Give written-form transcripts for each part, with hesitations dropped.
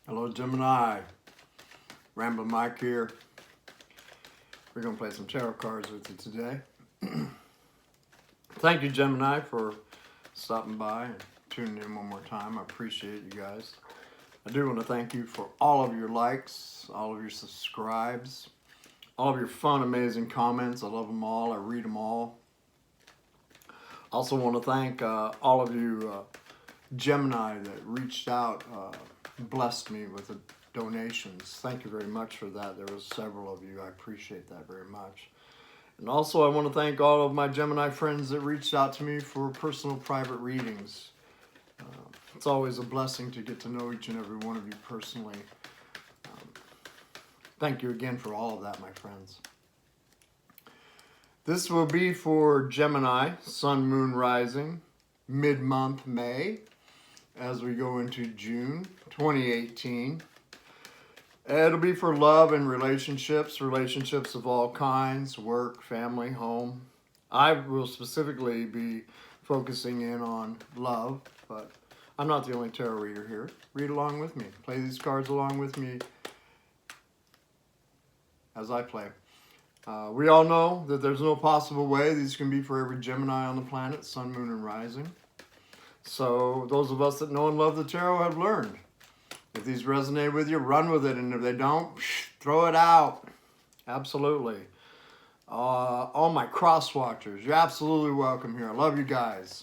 Hello, Gemini. Ramblin Mike here. We're going to play some tarot cards with you today. Thank you, Gemini, for stopping by and tuning in one more time. I appreciate you guys. I do want to thank you for all of your likes, all of your subscribes, all of your fun, amazing comments. I love them all. I read them all. Also want to thank all of you Gemini that reached out, blessed me with the donations. Thank you very much for that. There was several of you. I appreciate that very much. And also I want to thank all of my Gemini friends that reached out to me for personal private readings. It's always a blessing to get to know each and every one of you personally. Thank you again for all of that, my friends. This will be for Gemini, Sun, Moon, Rising, mid-month May, as we go into June 2018. It'll be for love and relationships of all kinds, work, family, home. I will specifically be focusing in on love, but I'm not the only tarot reader here. Read along with me. Play these cards along with me as I play. We all know that there's no possible way these can be for every Gemini on the planet, Sun, Moon, and Rising. So those of us that know and love the tarot have learned. If these resonate with you, run with it. And if they don't, throw it out. Absolutely. All my cross watchers, you're absolutely welcome here. I love you guys.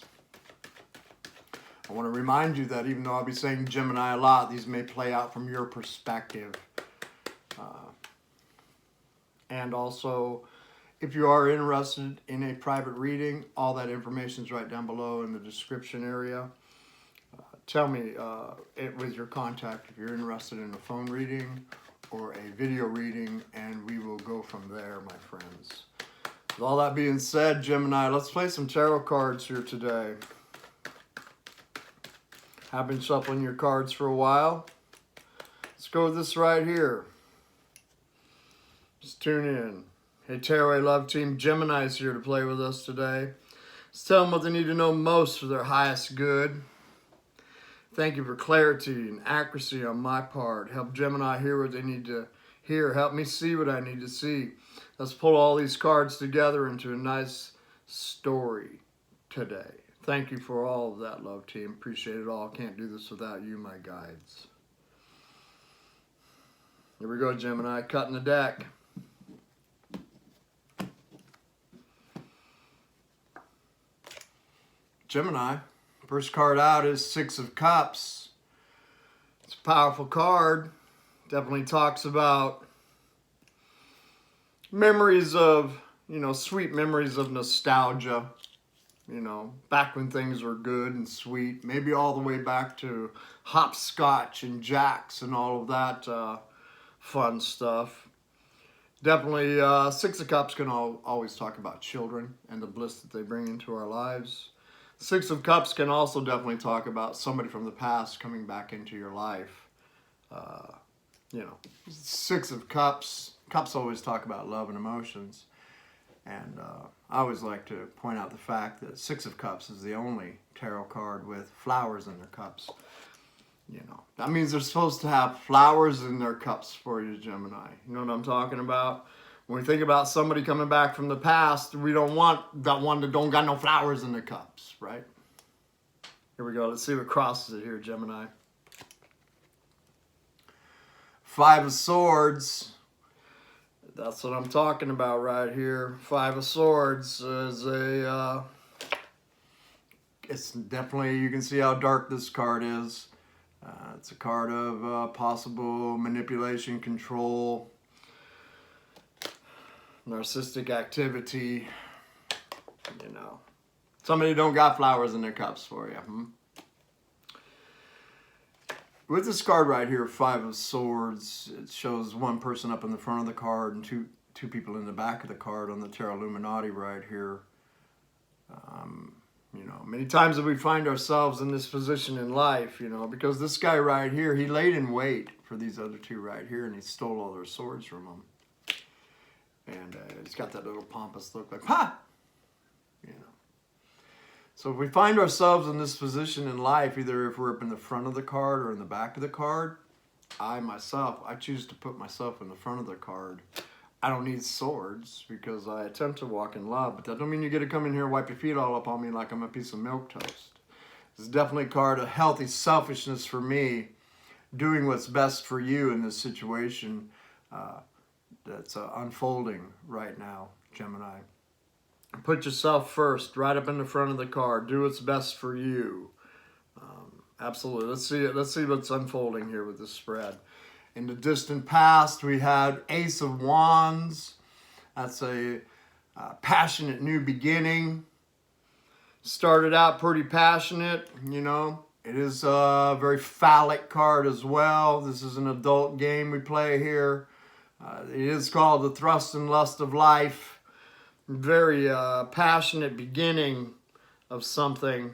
I want to remind you that even though I'll be saying Gemini a lot, these may play out from your perspective. And also, if you are interested in a private reading, all that information is right down below in the description area. Tell me with your contact if you're interested in a phone reading or a video reading, and we will go from there, my friends. With all that being said, Gemini, let's play some tarot cards here today. I've been shuffling your cards for a while. Let's go with this right here. Just tune in. Hey, Tarot Love Team, Gemini's here to play with us today. Let's tell them what they need to know most for their highest good. Thank you for clarity and accuracy on my part. Help Gemini hear what they need to hear. Help me see what I need to see. Let's pull all these cards together into a nice story today. Thank you for all of that, Love Team. Appreciate it all. Can't do this without you, my guides. Here we go, Gemini. Cutting the deck. Gemini, first card out is Six of Cups. It's a powerful card. Definitely talks about memories of, sweet memories of nostalgia. Back when things were good and sweet. Maybe all the way back to hopscotch and jacks and all of that fun stuff. Definitely, Six of Cups can always talk about children and the bliss that they bring into our lives. Six of Cups can also definitely talk about somebody from the past coming back into your life. Six of Cups. Cups always talk about love and emotions. And I always like to point out the fact that Six of Cups is the only tarot card with flowers in their cups. That means they're supposed to have flowers in their cups for you, Gemini. You know what I'm talking about? When we think about somebody coming back from the past, we don't want that one that don't got no flowers in the cups, right? Here we go. Let's see what crosses it here, Gemini. Five of Swords. That's what I'm talking about right here. Five of Swords is it's definitely, you can see how dark this card is. It's a card of possible manipulation, control, narcissistic activity, Somebody don't got flowers in their cups for you. With this card right here, Five of Swords, it shows one person up in the front of the card and two people in the back of the card on the Tarot Illuminati right here. Many times that we find ourselves in this position in life, because this guy right here, he laid in wait for these other two right here, and he stole all their swords from them. And he's got that little pompous look like, ha! So if we find ourselves in this position in life, either if we're up in the front of the card or in the back of the card, I choose to put myself in the front of the card. I don't need swords because I attempt to walk in love, but that don't mean you get to come in here and wipe your feet all up on me like I'm a piece of milk toast. It's definitely a card of healthy selfishness for me, doing what's best for you in this situation that's unfolding right now, Gemini. Put yourself first, right up in the front of the card. Do what's best for you. Absolutely. Let's see what's unfolding here with this spread. In the distant past, we had Ace of Wands. That's a passionate new beginning. Started out pretty passionate, you know. It is a very phallic card as well. This is an adult game we play here. It is called the Thrust and Lust of Life. Very passionate beginning of something.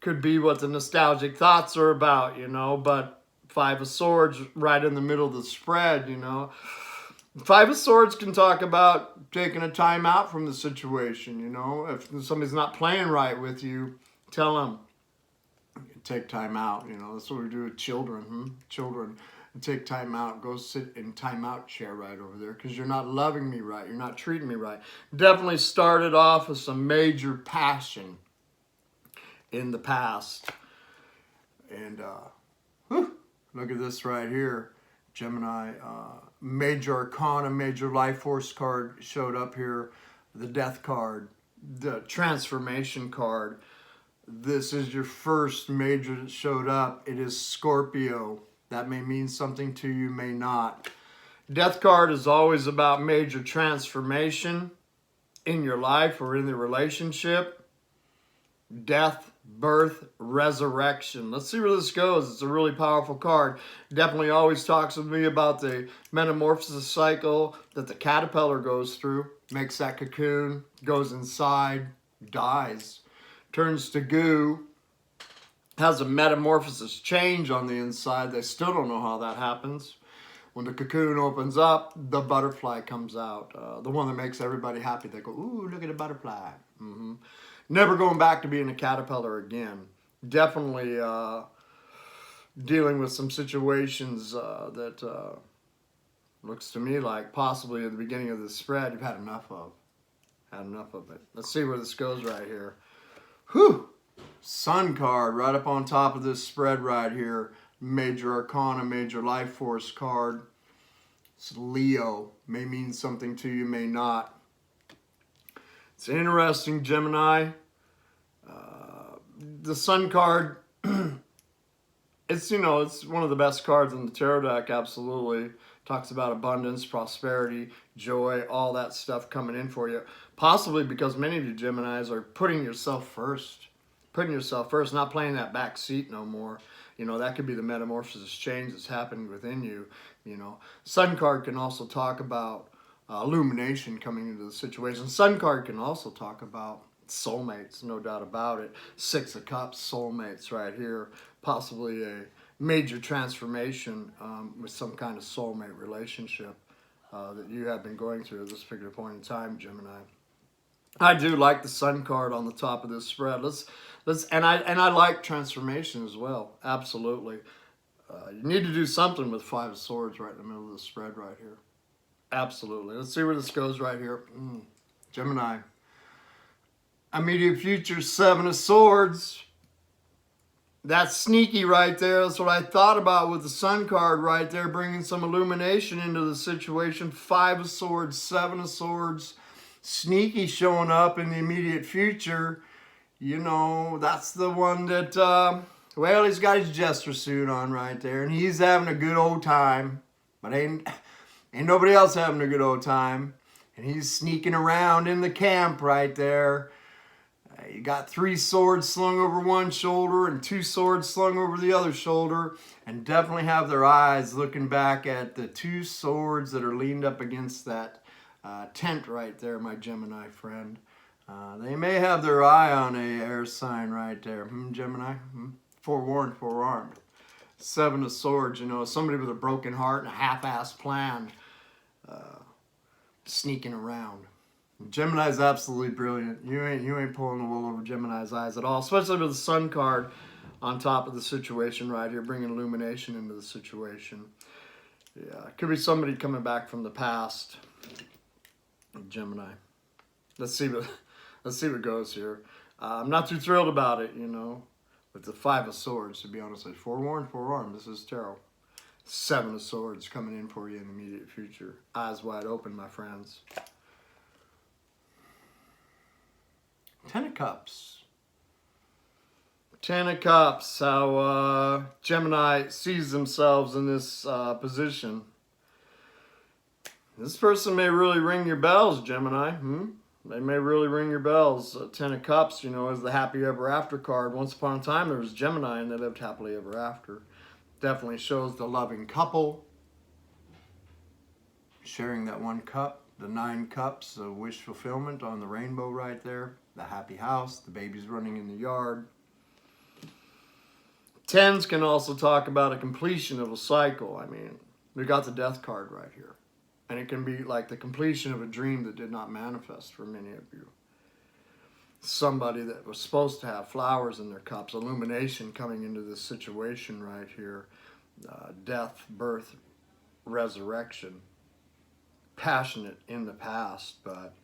Could be what the nostalgic thoughts are about, you know, but Five of Swords right in the middle of the spread, you know. Five of Swords can talk about taking a time out from the situation, you know. If somebody's not playing right with you, tell them, take time out, you know. That's what we do with children, Children, take time out. Go sit in timeout chair right over there because you're not loving me right. You're not treating me right. Definitely started off with some major passion in the past. And look at this right here, Gemini. Major Arcana, major life force card showed up here. The Death card, the Transformation card. This is your first major that showed up. It is Scorpio. That may mean something to you, may not. Death card is always about major transformation in your life or in the relationship. Death, birth, resurrection. Let's see where this goes. It's a really powerful card. Definitely always talks with me about the metamorphosis cycle that the caterpillar goes through. Makes that cocoon, goes inside, dies, turns to goo, has a metamorphosis change on the inside. They still don't know how that happens. When the cocoon opens up, the butterfly comes out. The one that makes everybody happy. They go, ooh, look at a butterfly. Never going back to being a caterpillar again. Definitely dealing with some situations that looks to me like possibly at the beginning of the spread you've had enough of. Had enough of it. Let's see where this goes right here. Whew! Sun card right up on top of this spread right here. Major Arcana, major life force card. It's Leo. May mean something to you, may not. It's interesting, Gemini. The Sun card, it's, you know, it's one of the best cards in the tarot deck, absolutely. Talks about abundance, prosperity, joy, all that stuff coming in for you. Possibly because many of you Geminis are putting yourself first. Putting yourself first, not playing that back seat no more. You know, that could be the metamorphosis change that's happening within you, you know. Sun card can also talk about illumination coming into the situation. Sun card can also talk about soulmates, no doubt about it. Six of Cups, soulmates right here. Possibly a major transformation with some kind of soulmate relationship that you have been going through at this particular point in time, Gemini. I do like the Sun card on the top of this spread. And I like transformation as well. Absolutely. You need to do something with Five of Swords right in the middle of the spread right here. Absolutely. Let's see where this goes right here. Gemini. Immediate future, Seven of Swords. That's sneaky right there. That's what I thought about with the Sun card right there, bringing some illumination into the situation. Five of Swords, Seven of Swords. Sneaky showing up in the immediate future. You know, that's the one that, well, he's got his jester suit on right there, and he's having a good old time. But ain't nobody else having a good old time. And he's sneaking around in the camp right there. You got 3 swords slung over one shoulder and 2 swords slung over the other shoulder. And definitely have their eyes looking back at the 2 swords that are leaned up against that tent right there, my Gemini friend. They may have their eye on a air sign right there. Gemini? Forewarned, forearmed. Seven of Swords, you know, somebody with a broken heart and a half-assed plan sneaking around. Gemini's absolutely brilliant. You ain't pulling the wool over Gemini's eyes at all, especially with the Sun card on top of the situation right here, bringing illumination into the situation. Yeah, it could be somebody coming back from the past. Gemini. Let's see what goes here. I'm not too thrilled about it, you know, with the Five of Swords, to be honest. Forewarned, forewarned. This is tarot. Seven of Swords coming in for you in the immediate future. Eyes wide open, my friends. Ten of Cups. Ten of Cups. How Gemini sees themselves in this position. This person may really ring your bells, Gemini. They may really ring your bells. Ten of Cups, you know, is the happy ever after card. Once upon a time, there was Gemini and they lived happily ever after. Definitely shows the loving couple. Sharing that one cup. The 9 cups of wish fulfillment on the rainbow right there. The happy house. The baby's running in the yard. Tens can also talk about a completion of a cycle. I mean, we got the death card right here. And it can be like the completion of a dream that did not manifest for many of you. Somebody that was supposed to have flowers in their cups. Illumination coming into this situation right here. Death, birth, resurrection. Passionate in the past, but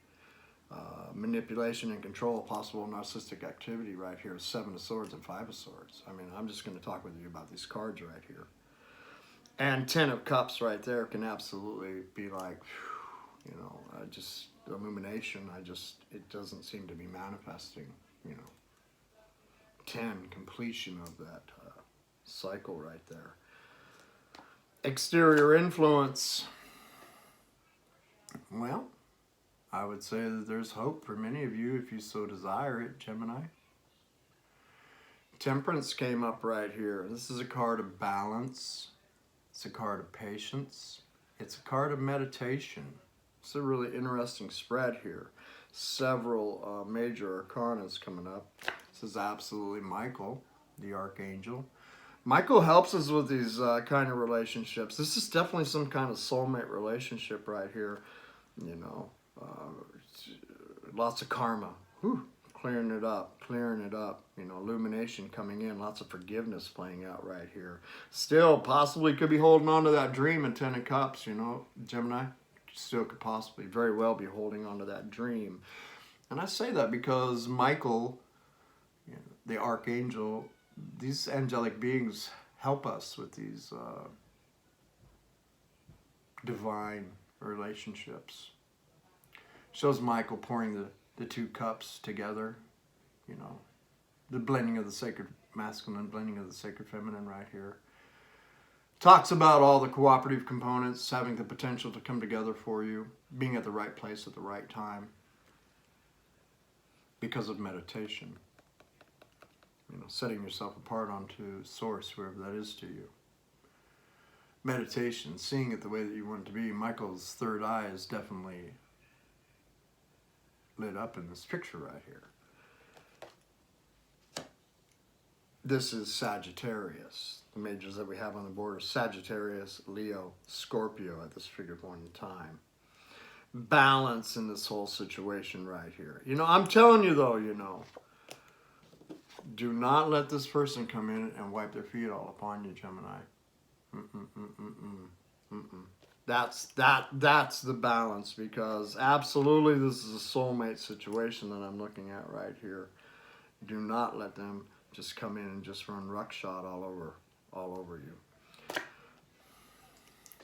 manipulation and control, possible narcissistic activity right here. 7 of Swords and 5 of Swords. I mean, I'm just going to talk with you about these cards right here. And 10 of Cups right there can absolutely be like, you know, just illumination. It doesn't seem to be manifesting, you know. 10, completion of that cycle right there. Exterior influence. Well, I would say that there's hope for many of you if you so desire it, Gemini. Temperance came up right here. This is a card of balance. It's a card of patience. It's a card of meditation. It's a really interesting spread here. Several major arcanas coming up. This is absolutely Michael, the Archangel. Michael helps us with these kind of relationships. This is definitely some kind of soulmate relationship right here. You know, lots of karma. Whew. Clearing it up. You know, illumination coming in. Lots of forgiveness playing out right here. Still, possibly could be holding on to that dream in 10 of Cups, you know, Gemini. Still could possibly very well be holding on to that dream. And I say that because Michael, you know, the Archangel, these angelic beings help us with these divine relationships. Shows Michael pouring the 2 cups together, you know, the blending of the sacred masculine, blending of the sacred feminine right here. Talks about all the cooperative components having the potential to come together for you, being at the right place at the right time because of meditation. You know, setting yourself apart onto source, wherever that is to you. Meditation, seeing it the way that you want it to be. Michael's third eye is definitely lit up in this picture right here. This is Sagittarius. The majors that we have on the board are Sagittarius, Leo, Scorpio at this figured point in time. Balance in this whole situation right here. You know, I'm telling you though, you know, do not let this person come in and wipe their feet all upon you, Gemini. That's the balance, because absolutely this is a soulmate situation that I'm looking at right here. Do not let them just come in and just run ruckshot all over you.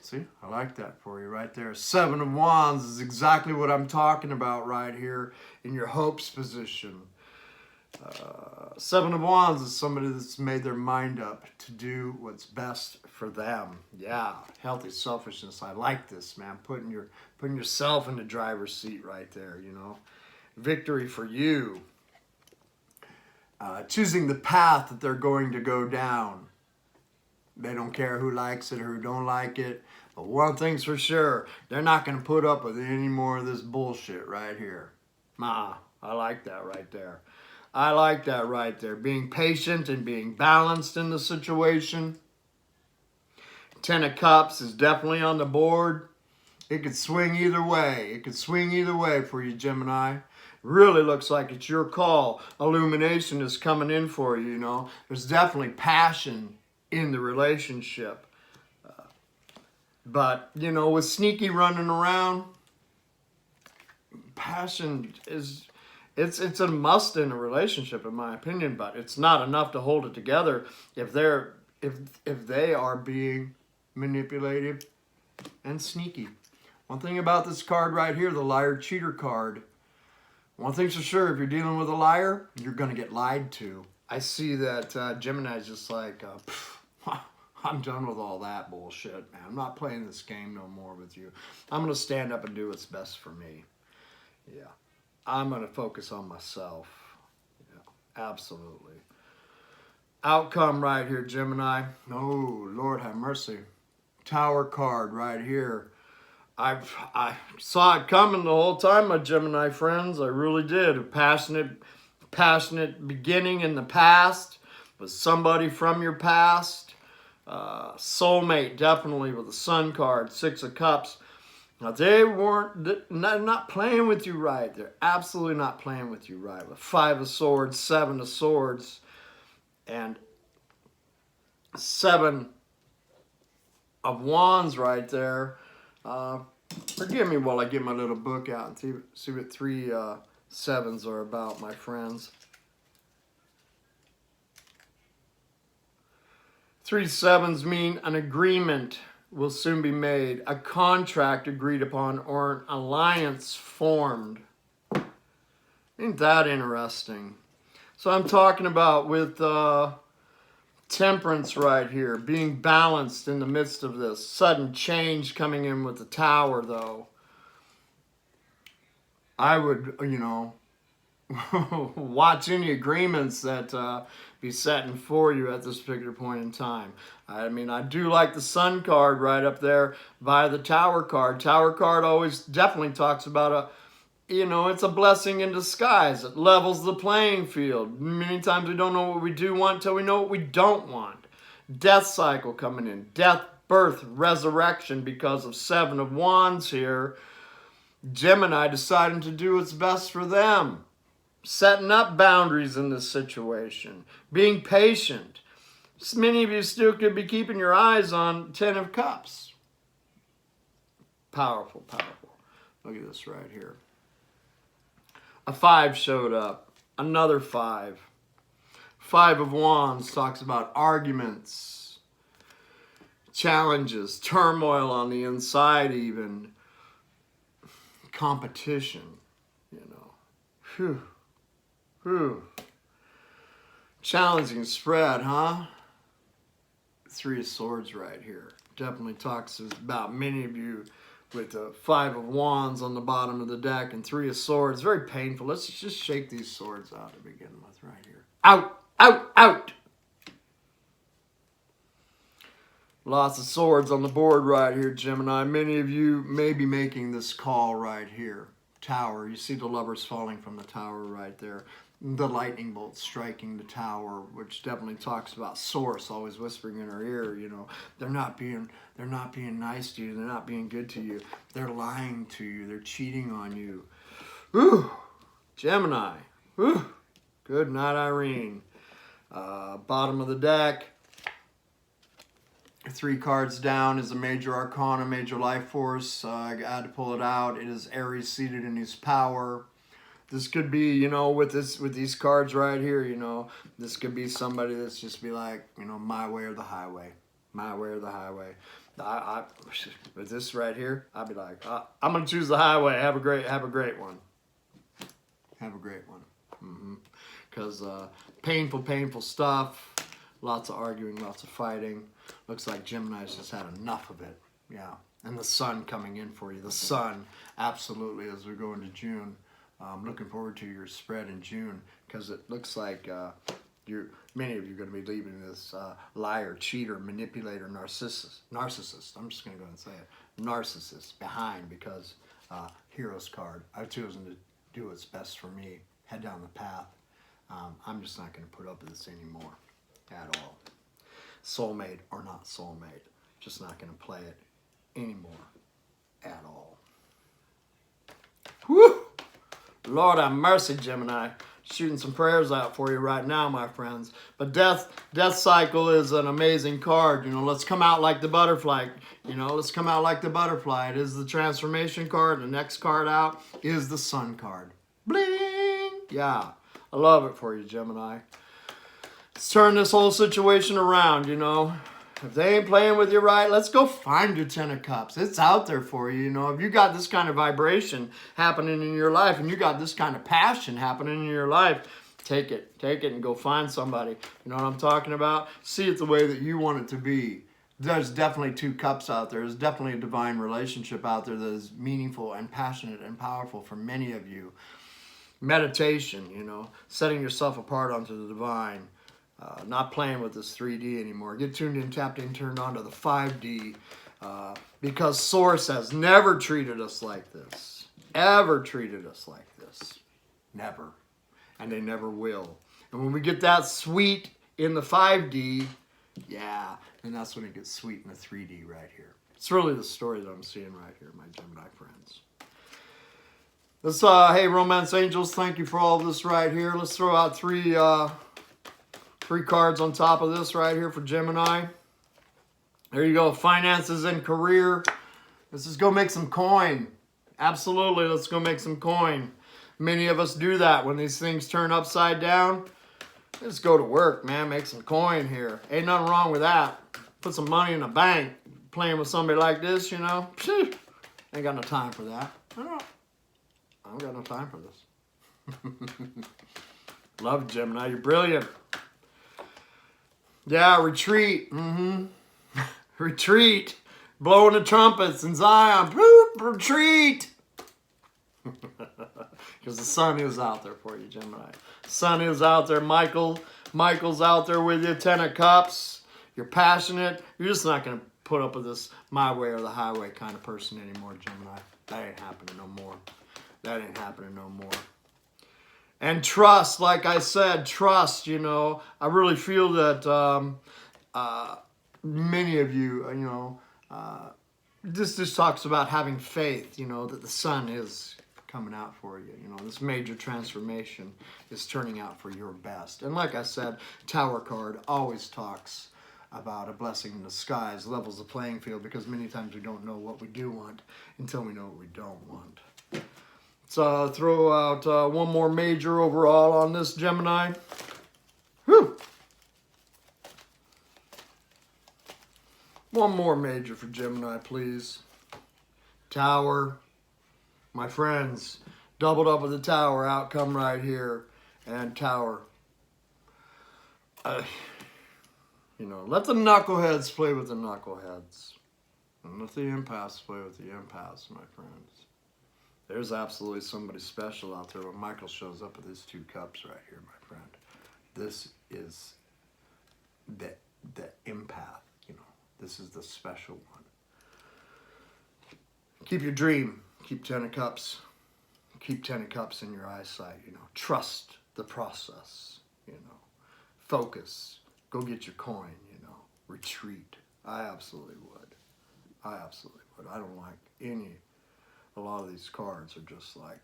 See, I like that for you right there. 7 of Wands is exactly what I'm talking about right here in your hopes position. 7 of Wands is somebody that's made their mind up to do what's best for them. Yeah, healthy selfishness. I like this, man. Putting yourself in the driver's seat right there, you know. Victory for you. Choosing the path that they're going to go down. They don't care who likes it or who don't like it. But one thing's for sure, they're not going to put up with any more of this bullshit right here. I like that right there. I like that right there. Being patient and being balanced in the situation. 10 of Cups is definitely on the board. It could swing either way. It could swing either way for you, Gemini. Really looks like it's your call. Illumination is coming in for you, you know. There's definitely passion in the relationship. But, you know, with Sneaky running around, passion is, it's a must in a relationship, in my opinion, but it's not enough to hold it together if they are being manipulative and sneaky. One thing about this card right here, the liar cheater card, one thing's for sure, if you're dealing with a liar, you're going to get lied to. I see that Gemini's just like, I'm done with all that bullshit, man. I'm not playing this game no more with you. I'm going to stand up and do what's best for me. Yeah. I'm going to focus on myself. Yeah, absolutely. Outcome right here, Gemini. Oh, Lord have mercy. Tower card right here. I saw it coming the whole time, my Gemini friends. I really did. A passionate beginning in the past with somebody from your past. Soulmate, definitely, with the Sun card, Six of Cups. Now, they're not playing with you right. They're absolutely not playing with you right. With Five of Swords, Seven of Swords, and Seven of Wands right there. Forgive me while I get my little book out and see what 3 sevens are about, my friends. 3 sevens mean an agreement will soon be made, a contract agreed upon, or an alliance formed. Ain't that interesting? So I'm talking about with Temperance right here, being balanced in the midst of this. Sudden change coming in with the Tower, though. I would, you know, watch any agreements that be setting for you at this particular point in time. I mean, I do like the Sun card right up there by the Tower card. Tower card always definitely talks about it's a blessing in disguise. It levels the playing field. Many times we don't know what we do want until we know what we don't want. Death cycle coming in. Death, birth, resurrection because of 7 of Wands here. Gemini deciding to do what's best for them. Setting up boundaries in this situation. Being patient. Many of you still could be keeping your eyes on 10 of Cups. Powerful, powerful. Look at this right here. A 5 showed up. Another 5. 5 of Wands talks about arguments, challenges, turmoil on the inside even. Competition, Whew. Whew. Challenging spread, huh? 3 of Swords right here. Definitely talks about many of you with the 5 of Wands on the bottom of the deck and 3 of Swords. Very painful. Let's just shake these swords out to begin with right here. Out, out, out. Lots of swords on the board right here, Gemini. Many of you may be making this call right here. Tower. You see the lovers falling from the Tower right there. The lightning bolt striking the Tower, which definitely talks about Source always whispering in her ear, they're not being nice to you, they're not being good to you, they're lying to you, they're cheating on you. Whew. Gemini. Whew. Good night, Irene. Bottom of the deck. 3 cards down is a major arcana, major life force. I had to pull it out. It is Aries seated in his power. This could be, with these cards right here, this could be somebody that's just be like, my way or the highway. My way or the highway. With this right here, I'd be like, I'm going to choose the highway. Have a great one. Have a great one. Because painful stuff. Lots of arguing, lots of fighting. Looks like Gemini's just had enough of it. Yeah. And the Sun coming in for you. The Sun, absolutely, as we go into June. I'm looking forward to your spread in June because it looks like many of you are going to be leaving this liar, cheater, manipulator, narcissist. I'm just going to go and say it. Narcissist behind because Hero's card. I've chosen to do what's best for me. Head down the path. I'm just not going to put up with this anymore at all. Soulmate or not soulmate. Just not going to play it anymore at all. Whew! Lord have mercy, Gemini. Shooting some prayers out for you right now, my friends. But death cycle is an amazing card. You know, let's come out like the butterfly. You know, let's come out like the butterfly. It is the transformation card. The next card out is the sun card. Bling! Yeah, I love it for you, Gemini. Let's turn this whole situation around, you know. If they ain't playing with you right, let's go find your 10 of Cups. It's out there for you, you know. If you got this kind of vibration happening in your life and you got this kind of passion happening in your life, take it and go find somebody. You know what I'm talking about? See it the way that you want it to be. There's definitely 2 cups out there. There's definitely a divine relationship out there that is meaningful and passionate and powerful for many of you. Meditation, you know, setting yourself apart onto the divine. Not playing with this 3D anymore. Get tuned in, tapped in, turned on to the 5D. Because Source has never treated us like this. Ever treated us like this. Never. And they never will. And when we get that sweet in the 5D, yeah, and that's when it gets sweet in the 3D right here. It's really the story that I'm seeing right here, my Gemini friends. Let's, hey, Romance Angels, thank you for all of this right here. Let's throw out 3 cards on top of this right here for Gemini. There you go. Finances and career. Let's just go make some coin. Absolutely. Let's go make some coin. Many of us do that when these things turn upside down. Let's go to work, man. Make some coin here. Ain't nothing wrong with that. Put some money in the bank. Playing with somebody like this, you know. Ain't got no time for that. I don't got no time for this. Love Gemini. You're brilliant. Yeah, retreat. Retreat. Blowing the trumpets in Zion. Retreat. Because the sun is out there for you, Gemini. Sun is out there. Michael's out there with you. 10 of Cups. You're passionate. You're just not going to put up with this my way or the highway kind of person anymore, Gemini. That ain't happening no more. That ain't happening no more. And trust, like I said, trust, you know. I really feel that many of you, you know, this just talks about having faith, you know, that the sun is coming out for you. You know, this major transformation is turning out for your best. And like I said, Tower card always talks about a blessing in the skies, levels the playing field, because many times we don't know what we do want until we know what we don't want. So throw out one more major overall on this, Gemini. Whew. One more major for Gemini, please. Tower. My friends, doubled up with the Tower outcome right here. And Tower. You know, let the knuckleheads play with the knuckleheads. And let the empaths play with the empaths, my friends. There's absolutely somebody special out there when Michael shows up with his 2 cups right here, my friend. This is the empath, you know. This is the special one. Keep your dream. Keep 10 of Cups. Keep 10 of Cups in your eyesight, you know. Trust the process, you know. Focus. Go get your coin, you know. Retreat. I absolutely would. I absolutely would. I don't like a lot of these cards are just like.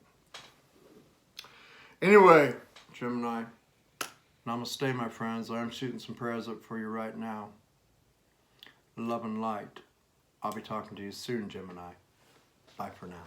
Anyway, Gemini, namaste, my friends. I'm shooting some prayers up for you right now. Love and light. I'll be talking to you soon, Gemini. Bye for now.